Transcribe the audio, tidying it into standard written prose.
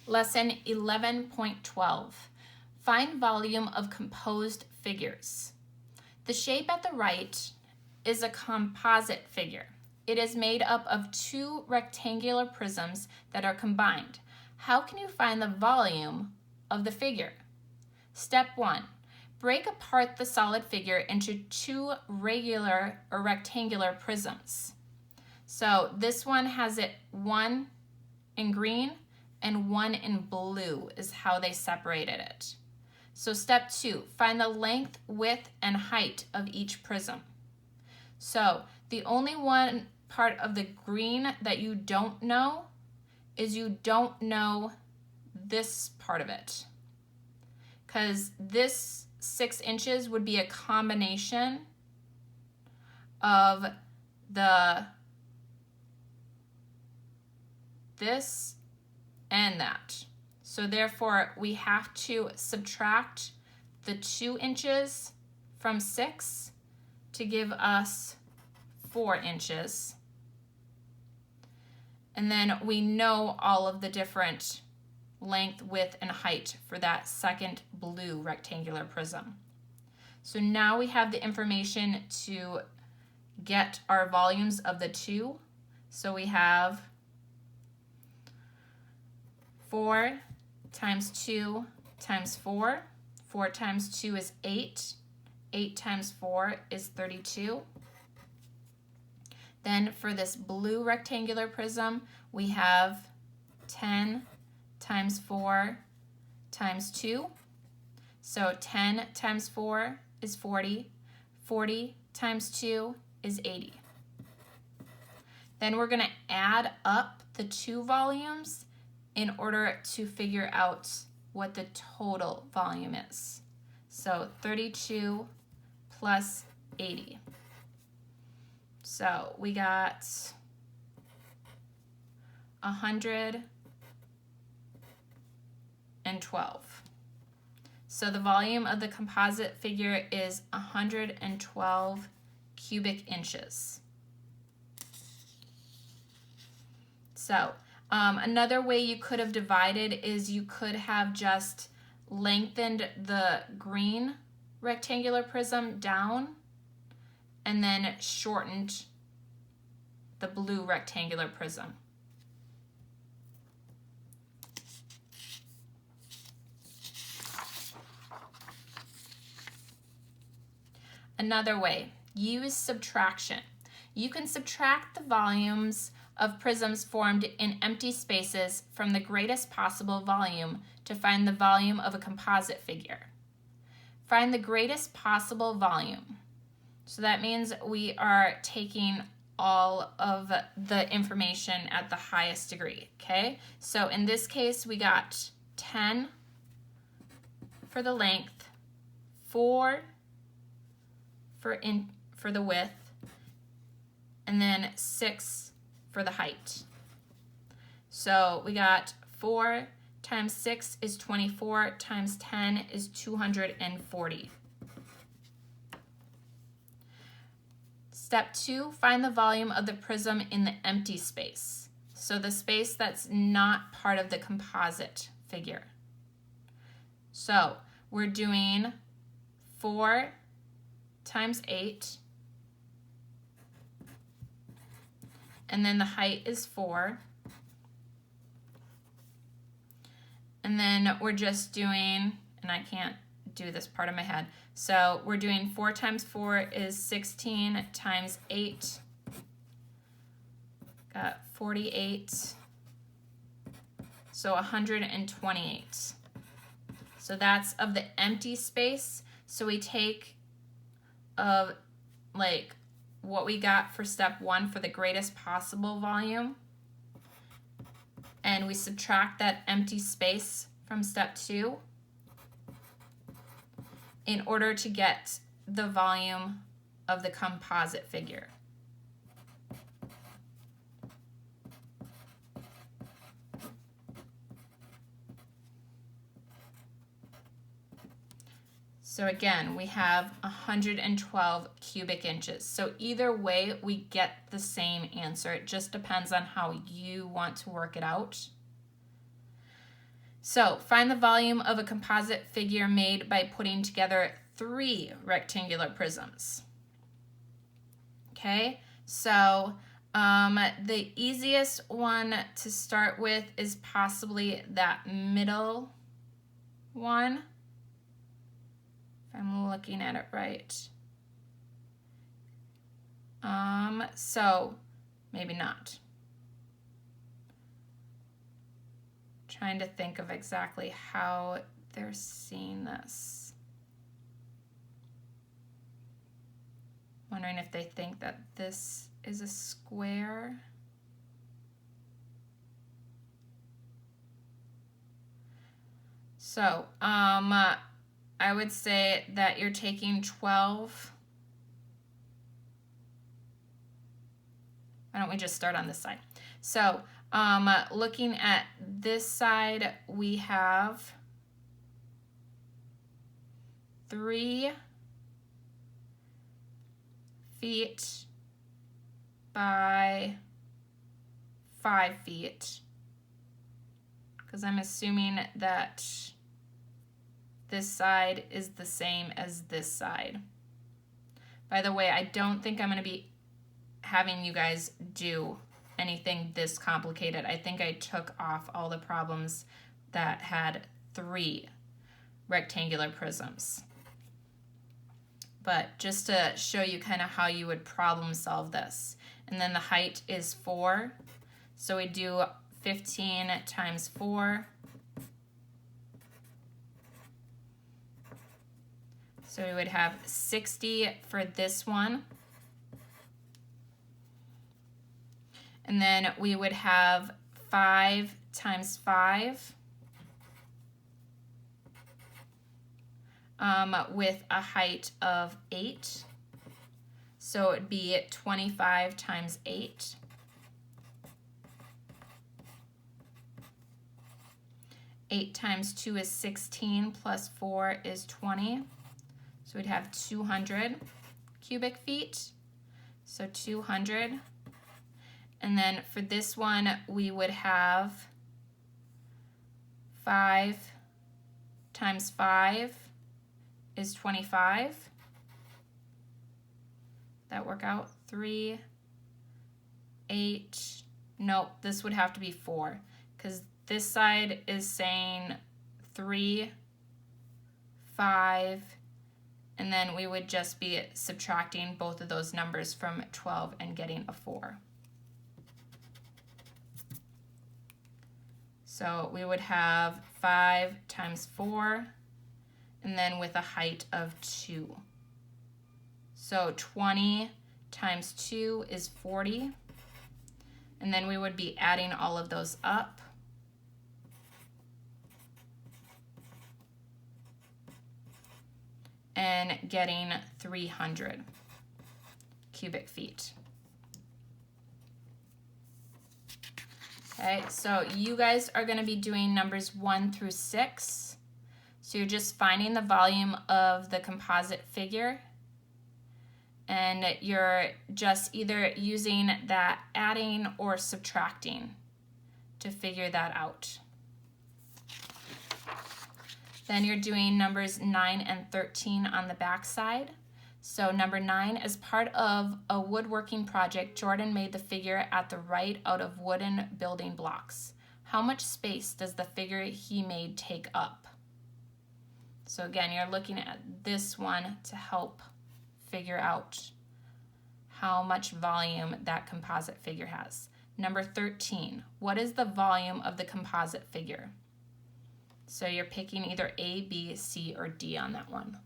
Lesson 11.12. Find volume of composed figures. The shape at the right is a composite figure. It is made up of two rectangular prisms that are combined. How can you find the volume of the figure? Step 1. Break apart the solid figure into two regular or rectangular prisms. So this one has it one in green and one in blue is how they separated it. So step 2, find the length, width, and height of each prism. So the only one part of the green that you don't know is you don't know this part of it. Because this 6 inches would be a combination of this and that. So therefore, we have to subtract the 2 inches from 6 to give us 4 inches. And then we know all of the different length, width, and height for that second blue rectangular prism. So now we have the information to get our volumes of the two. So we have 4 times 2 times 4. 4 times 2 is 8. 8 times 4 is 32. Then for this blue rectangular prism, we have 10 times 4 times 2. So 10 times 4 is 40. 40 times 2 is 80. Then we're going to add up the two volumes in order to figure out what the total volume is. So 32 plus 80. So we got 112. So the volume of the composite figure is 112 cubic inches. So another way you could have divided is you could have just lengthened the green rectangular prism down and then shortened the blue rectangular prism. Another way, use subtraction. You can subtract the volumes of prisms formed in empty spaces from the greatest possible volume to find the volume of a composite figure. Find the greatest possible volume. So that means we are taking all of the information at the highest degree, okay? So in this case, we got 10 for the length, 4 for the width, and then 6 for the height. So we got 4 times 6 is 24 times 10 is 240. Step 2, find the volume of the prism in the empty space. So the space that's not part of the composite figure. So we're doing 4 times 8, and then the height is 4, and then we're just doing, and I can't do this part of my head, so we're doing 4 times 4 is 16 times 8, got 48, so 128. So that's of the empty space. So we take of like what we got for step 1 for the greatest possible volume, and we subtract that empty space from step 2 in order to get the volume of the composite figure. So again, we have 112 cubic inches. So either way, we get the same answer. It just depends on how you want to work it out. So find the volume of a composite figure made by putting together 3 rectangular prisms. Okay, so the easiest one to start with is possibly that middle one, if I'm looking at it right. So maybe not. Trying to think of exactly how they're seeing this. Wondering if they think that this is a square. So I would say that you're taking 12. Why don't we just start on this side? So looking at this side, we have 3 feet by 5 feet, because I'm assuming that this side is the same as this side. By the way, I don't think I'm going to be having you guys do anything this complicated. I think I took off all the problems that had 3 rectangular prisms. But just to show you kind of how you would problem solve this. And then the height is 4. So we do 15 times 4. So we would have 60 for this one. And then we would have 5 times 5 with a height of 8. So it would be 25 times 8. Eight times 2 is 16, plus 4 is 20. So we'd have 200 cubic feet. So 200. And then for this one, we would have 5 times 5 is 25. That work out? 3, 8. Nope, this would have to be 4, because this side is saying 3, 5, and then we would just be subtracting both of those numbers from 12 and getting a 4. So we would have 5 times 4, and then with a height of 2. So 20 times 2 is 40. And then we would be adding all of those up. And getting 300 cubic feet. Okay, so you guys are going to be doing numbers 1 through 6. So you're just finding the volume of the composite figure, and you're just either using that adding or subtracting to figure that out. Then you're doing numbers 9 and 13 on the back side. So number 9, as part of a woodworking project, Jordan made the figure at the right out of wooden building blocks. How much space does the figure he made take up? So again, you're looking at this one to help figure out how much volume that composite figure has. Number 13, what is the volume of the composite figure? So you're picking either A, B, C, or D on that one.